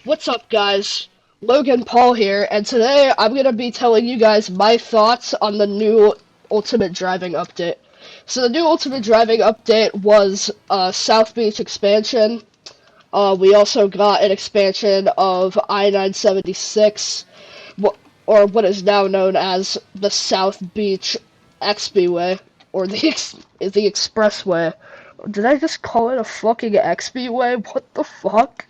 What's up, guys? Logan Paul here, and today I'm gonna be telling you guys my thoughts on the new Ultimate Driving update. So the new Ultimate Driving update was South Beach expansion. We also got an expansion of I-976, or what is now known as the South Beach Expressway, or the Expressway. Did I just call it a fucking Expressway? What the fuck?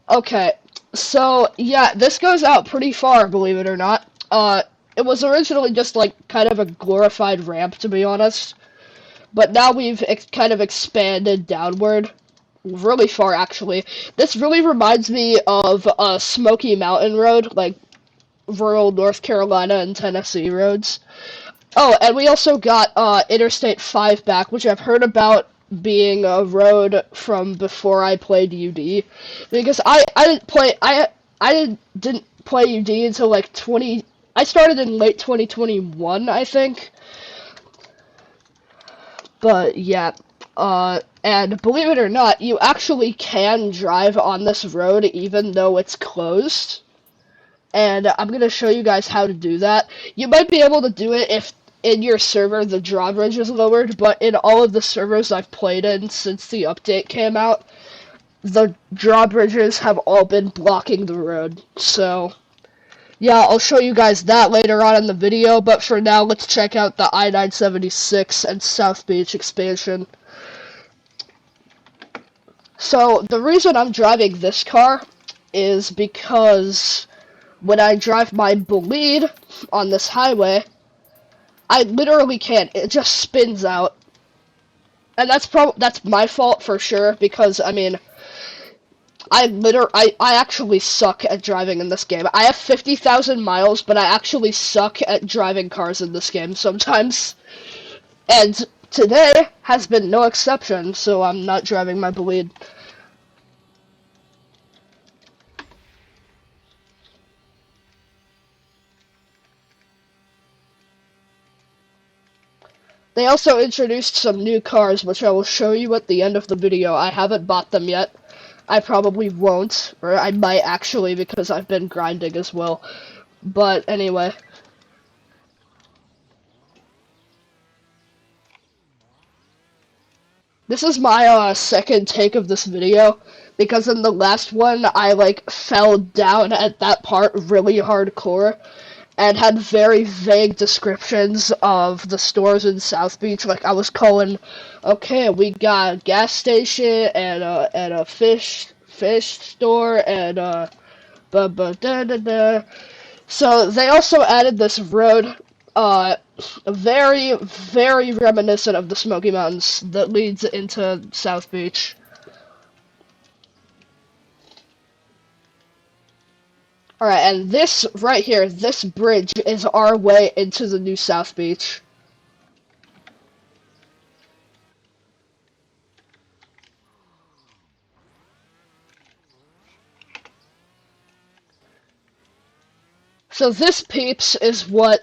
Okay, so yeah, this goes out pretty far, believe it or not. It was originally just like kind of a glorified ramp, to be honest, but now we've kind of expanded downward, really far actually. This really reminds me of Smoky Mountain Road, like rural North Carolina and Tennessee roads. Oh, and we also got Interstate 5 back, which I've heard about being a road from before I played UD, because I didn't play UD until like 20. I started in late 2021, I think. But yeah, and believe it or not, you actually can drive on this road even though it's closed. And I'm gonna show you guys how to do that. You might be able to do it if in your server the drawbridge is lowered, but in all of the servers I've played in since the update came out, the drawbridges have all been blocking the road. So, yeah, I'll show you guys that later on in the video, but for now, let's check out the I-976 and South Beach expansion. So, the reason I'm driving this car is because when I drive my Bolide on this highway, I literally can't. It just spins out. And that's my fault for sure, because I mean, I actually suck at driving in this game. I have 50,000 miles, but I actually suck at driving cars in this game sometimes. And today has been no exception, so I'm not driving my Bolide. They also introduced some new cars, which I will show you at the end of the video. I haven't bought them yet. I probably won't, or I might actually because I've been grinding as well. But anyway. This is my second take of this video, because in the last one I like fell down at that part really hardcore and had very vague descriptions of the stores in South Beach. Like I was calling, okay, we got a gas station and a fish store and da da da. So they also added this road, very, very reminiscent of the Smoky Mountains that leads into South Beach. Alright, and this right here, this bridge is our way into the new South Beach. So this, peeps, is what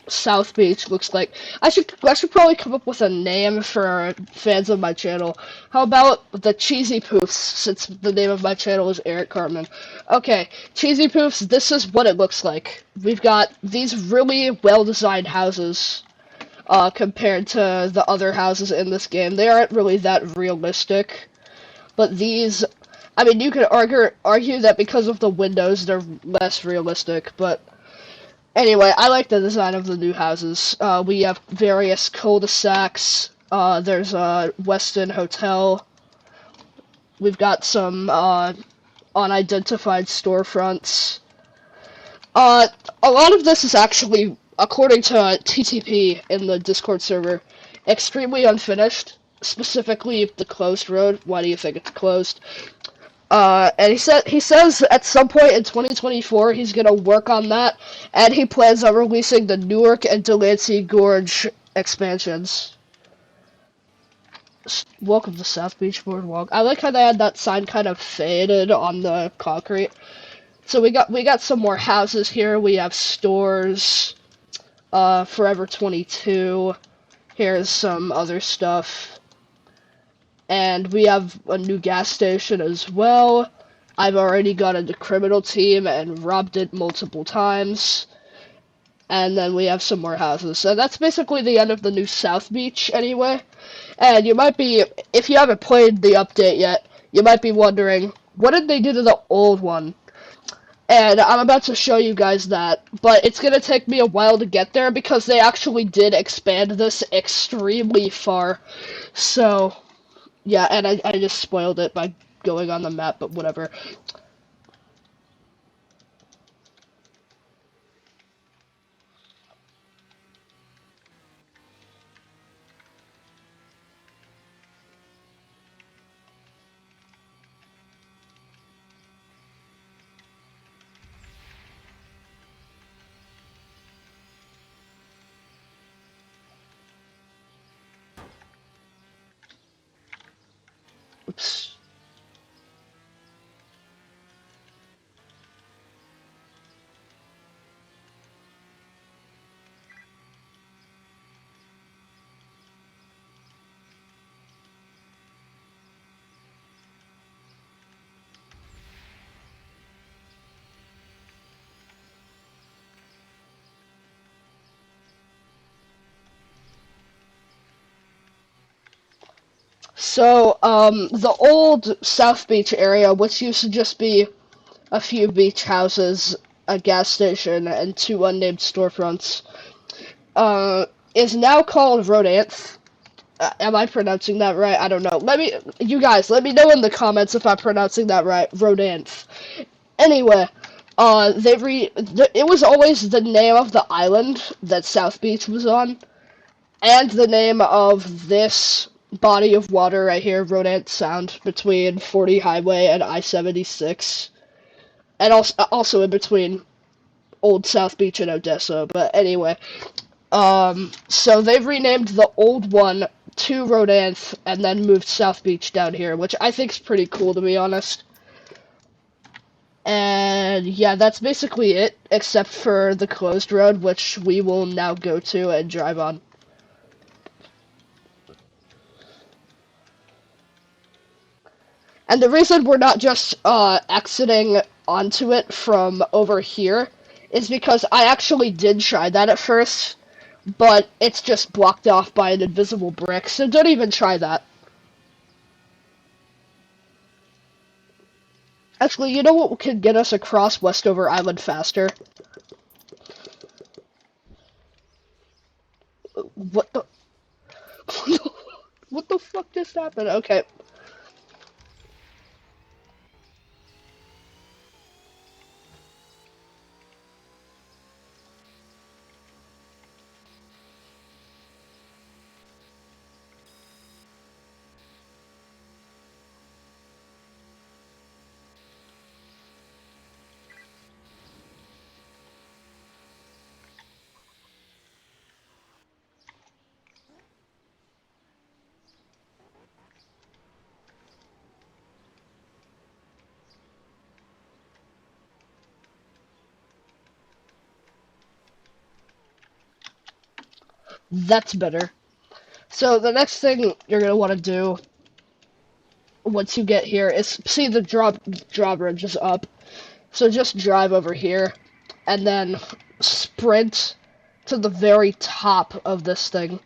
South Beach looks like. I should probably come up with a name for fans of my channel. How about the Cheesy Poofs, since the name of my channel is Eric Cartman. Okay, Cheesy Poofs, this is what it looks like. We've got these really well-designed houses, compared to the other houses in this game. They aren't really that realistic, but these, I mean, you could argue that because of the windows, they're less realistic, but anyway, I like the design of the new houses. We have various cul-de-sacs. There's a Westin Hotel. We've got some unidentified storefronts. A lot of this is actually, according to TTP in the Discord server, extremely unfinished. Specifically, the closed road. Why do you think it's closed? And he says at some point in 2024 he's gonna work on that, and he plans on releasing the Newark and Delancey Gorge expansions. Welcome to South Beach Boardwalk. I like how they had that sign kind of faded on the concrete. So we got some more houses here. We have stores, Forever 22. Here's some other stuff. And we have a new gas station as well. I've already got a criminal team and robbed it multiple times. And then we have some more houses. So that's basically the end of the new South Beach anyway. And you might be, if you haven't played the update yet, you might be wondering, what did they do to the old one? And I'm about to show you guys that, but it's gonna take me a while to get there because they actually did expand this extremely far. So, yeah, and I just spoiled it by going on the map, but whatever. Oops. So, the old South Beach area, which used to just be a few beach houses, a gas station, and two unnamed storefronts, uh, is now called Rodanthe. Am I pronouncing that right? I don't know. You guys, let me know in the comments if I'm pronouncing that right. Rodanthe. Anyway, it was always the name of the island that South Beach was on, and the name of this body of water right here, Rodanthe Sound, between 40 Highway and I-76, and also in between Old South Beach and Odessa. But anyway, so they've renamed the old one to Rodanthe and then moved South Beach down here, which I think is pretty cool, to be honest. And yeah, that's basically it, except for the closed road, which we will now go to and drive on. And the reason we're not just exiting onto it from over here is because I actually did try that at first, but it's just blocked off by an invisible brick, so don't even try that. Actually, you know what could get us across Westover Island faster? What the... What the fuck just happened? Okay. That's better. So the next thing you're gonna want to do once you get here is see the drawbridge is up. So just drive over here and then sprint to the very top of this thing,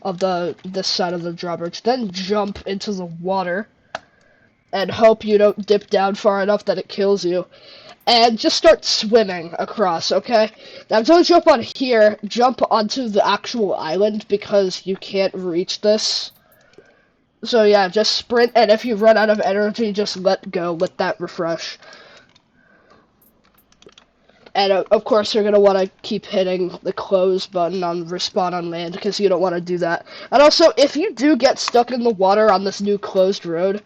of this side of the drawbridge. Then jump into the water and hope you don't dip down far enough that it kills you. And just start swimming across, okay? Now don't jump on here, jump onto the actual island because you can't reach this. So yeah, just sprint, and if you run out of energy, just let go, let that refresh. And of course you're going to want to keep hitting the close button on respawn on land because you don't want to do that. And also, if you do get stuck in the water on this new closed road,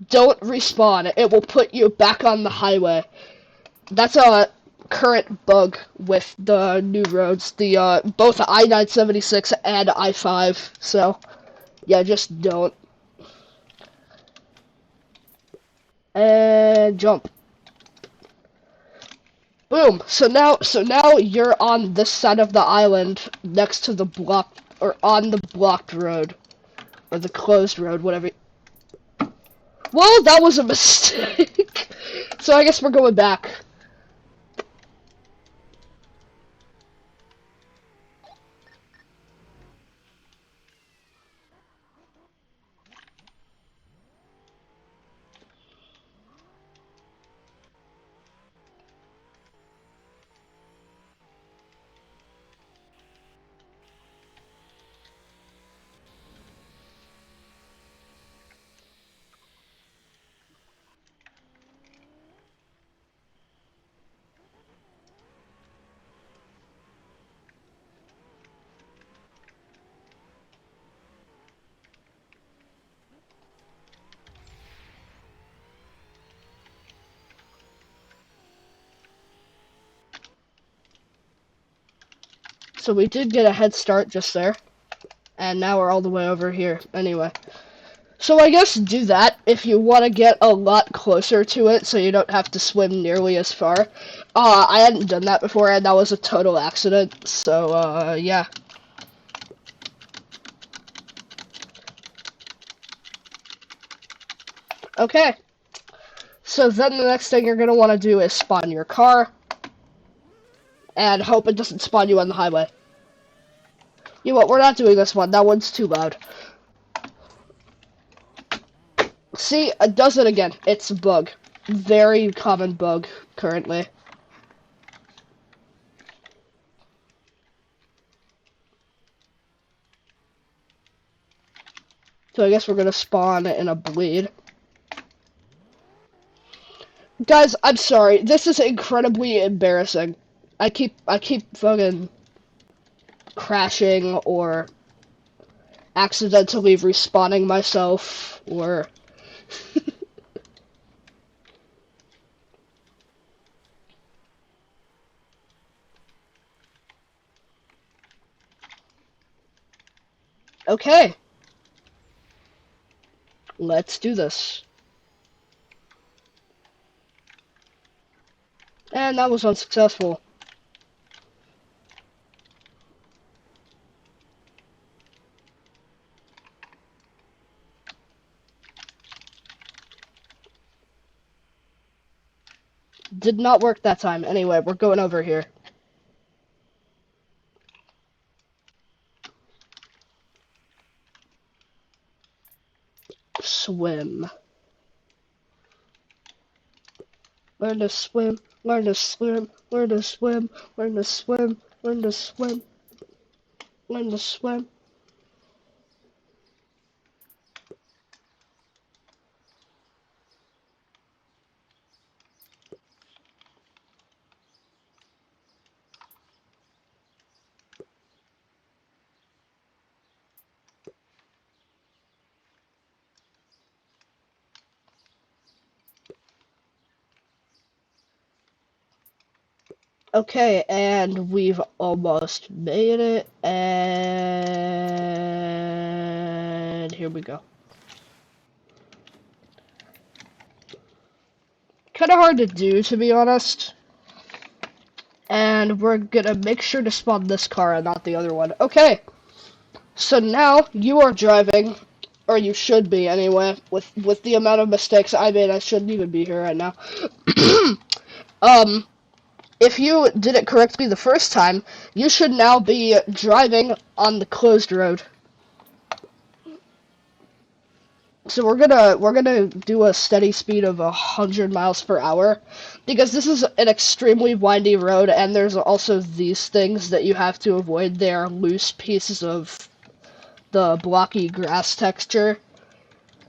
don't respawn. It will put you back on the highway. That's a current bug with the new roads, the both I-976 and I-5. So, yeah, just don't. And jump. Boom. So now you're on this side of the island, next to the blocked, or on the blocked road, or the closed road, whatever. Well, that was a mistake. So I guess we're going back. So we did get a head start just there. And now we're all the way over here. Anyway. So I guess do that if you want to get a lot closer to it so you don't have to swim nearly as far. I hadn't done that before and that was a total accident. So, yeah. Okay. So then the next thing you're going to want to do is spawn your car. And hope it doesn't spawn you on the highway. You know what, we're not doing this one. That one's too loud. See, it does it again. It's a bug. Very common bug currently. So I guess we're gonna spawn in a bleed. Guys, I'm sorry. This is incredibly embarrassing. I keep fucking crashing or accidentally respawning myself or Okay. Let's do this. And that was unsuccessful. Did not work that time. Anyway, we're going over here. Swim. Learn to swim, learn to swim, learn to swim, learn to swim, learn to swim, learn to swim. Okay, and we've almost made it, and here we go. Kind of hard to do, to be honest. And we're gonna make sure to spawn this car and not the other one. Okay, so now you are driving, or you should be anyway, with the amount of mistakes I made, I shouldn't even be here right now. If you did it correctly the first time, you should now be driving on the closed road. So we're gonna do a steady speed of 100 miles per hour because this is an extremely windy road and there's also these things that you have to avoid. They are loose pieces of the blocky grass texture.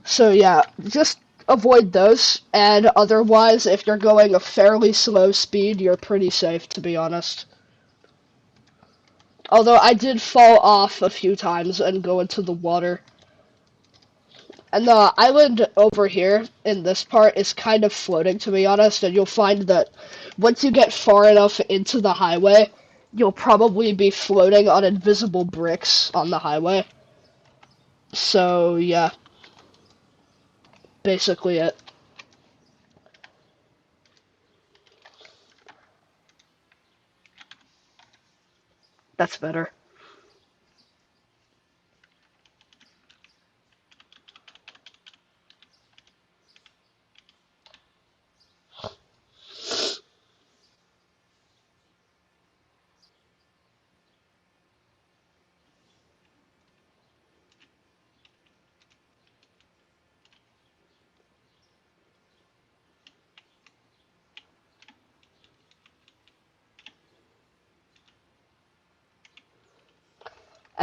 So yeah, just avoid those, and otherwise if you're going a fairly slow speed, you're pretty safe, to be honest. Although I did fall off a few times and go into the water. And the island over here in this part is kind of floating, to be honest, and you'll find that once you get far enough into the highway, you'll probably be floating on invisible bricks on the highway. So, yeah. Basically it. That's better.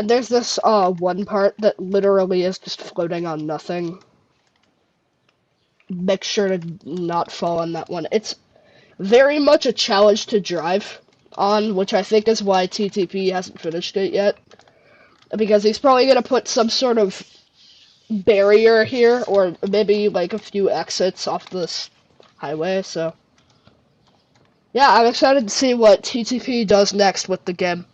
And there's this one part that literally is just floating on nothing. Make sure to not fall on that one. It's very much a challenge to drive on, which I think is why TTP hasn't finished it yet. Because he's probably gonna put some sort of barrier here, or maybe like a few exits off this highway, so. Yeah, I'm excited to see what TTP does next with the game.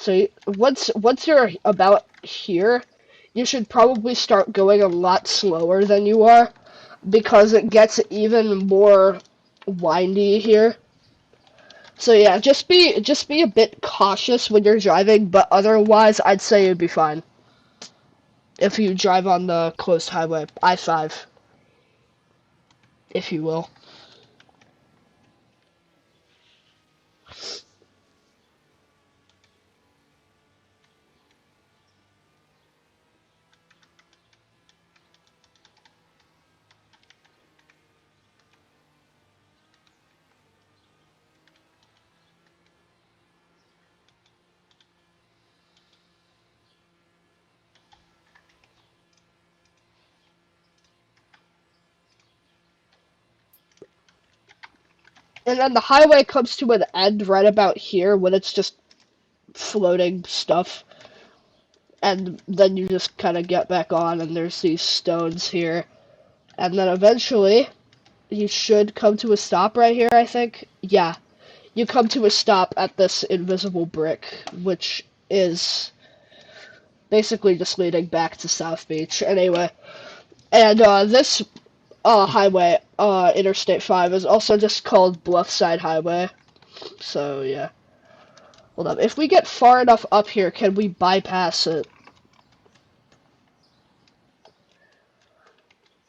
So once you're about here, you should probably start going a lot slower than you are, because it gets even more windy here. So yeah, just be a bit cautious when you're driving, but otherwise I'd say you'd be fine if you drive on the closed highway, I-5, if you will. And then the highway comes to an end right about here when it's just floating stuff. And then you just kind of get back on, and there's these stones here. And then eventually, you should come to a stop right here, I think. Yeah, you come to a stop at this invisible brick, which is basically just leading back to South Beach. Anyway, and this highway, Interstate 5, is also just called Bluffside Highway. So, yeah. Hold up. If we get far enough up here, can we bypass it?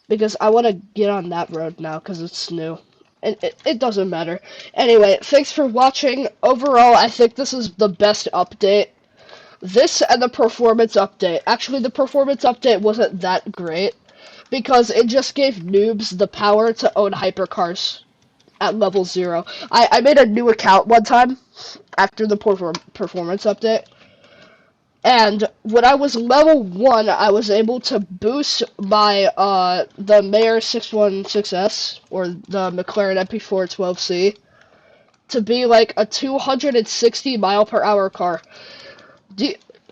Because I want to get on that road now, because it's new. And it doesn't matter. Anyway, thanks for watching. Overall, I think this is the best update. This and the performance update. Actually, the performance update wasn't that great, because it just gave noobs the power to own hypercars at level 0. I made a new account one time after the performance update. And when I was level 1, I was able to boost my, the Mayor 616S, or the McLaren MP4 12C, to be like a 260 mile per hour car.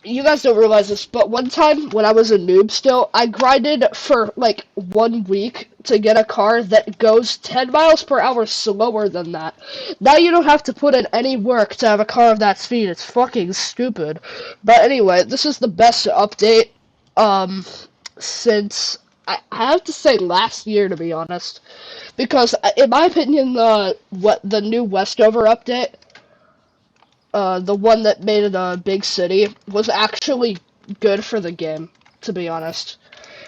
You guys don't realize this, but one time when I was a noob still, I grinded for like 1 week to get a car that goes 10 miles per hour slower than that. Now you don't have to put in any work to have a car of that speed. It's fucking stupid. But anyway, this is the best update, since, I have to say last year, to be honest. Because, in my opinion, the new Westover update, the one that made it a big city, was actually good for the game, to be honest.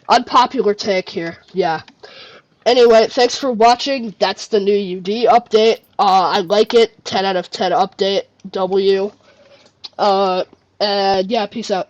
Unpopular take here, yeah. Anyway, thanks for watching. That's the new UD update. I like it. 10 out of 10 update. W. And yeah, peace out.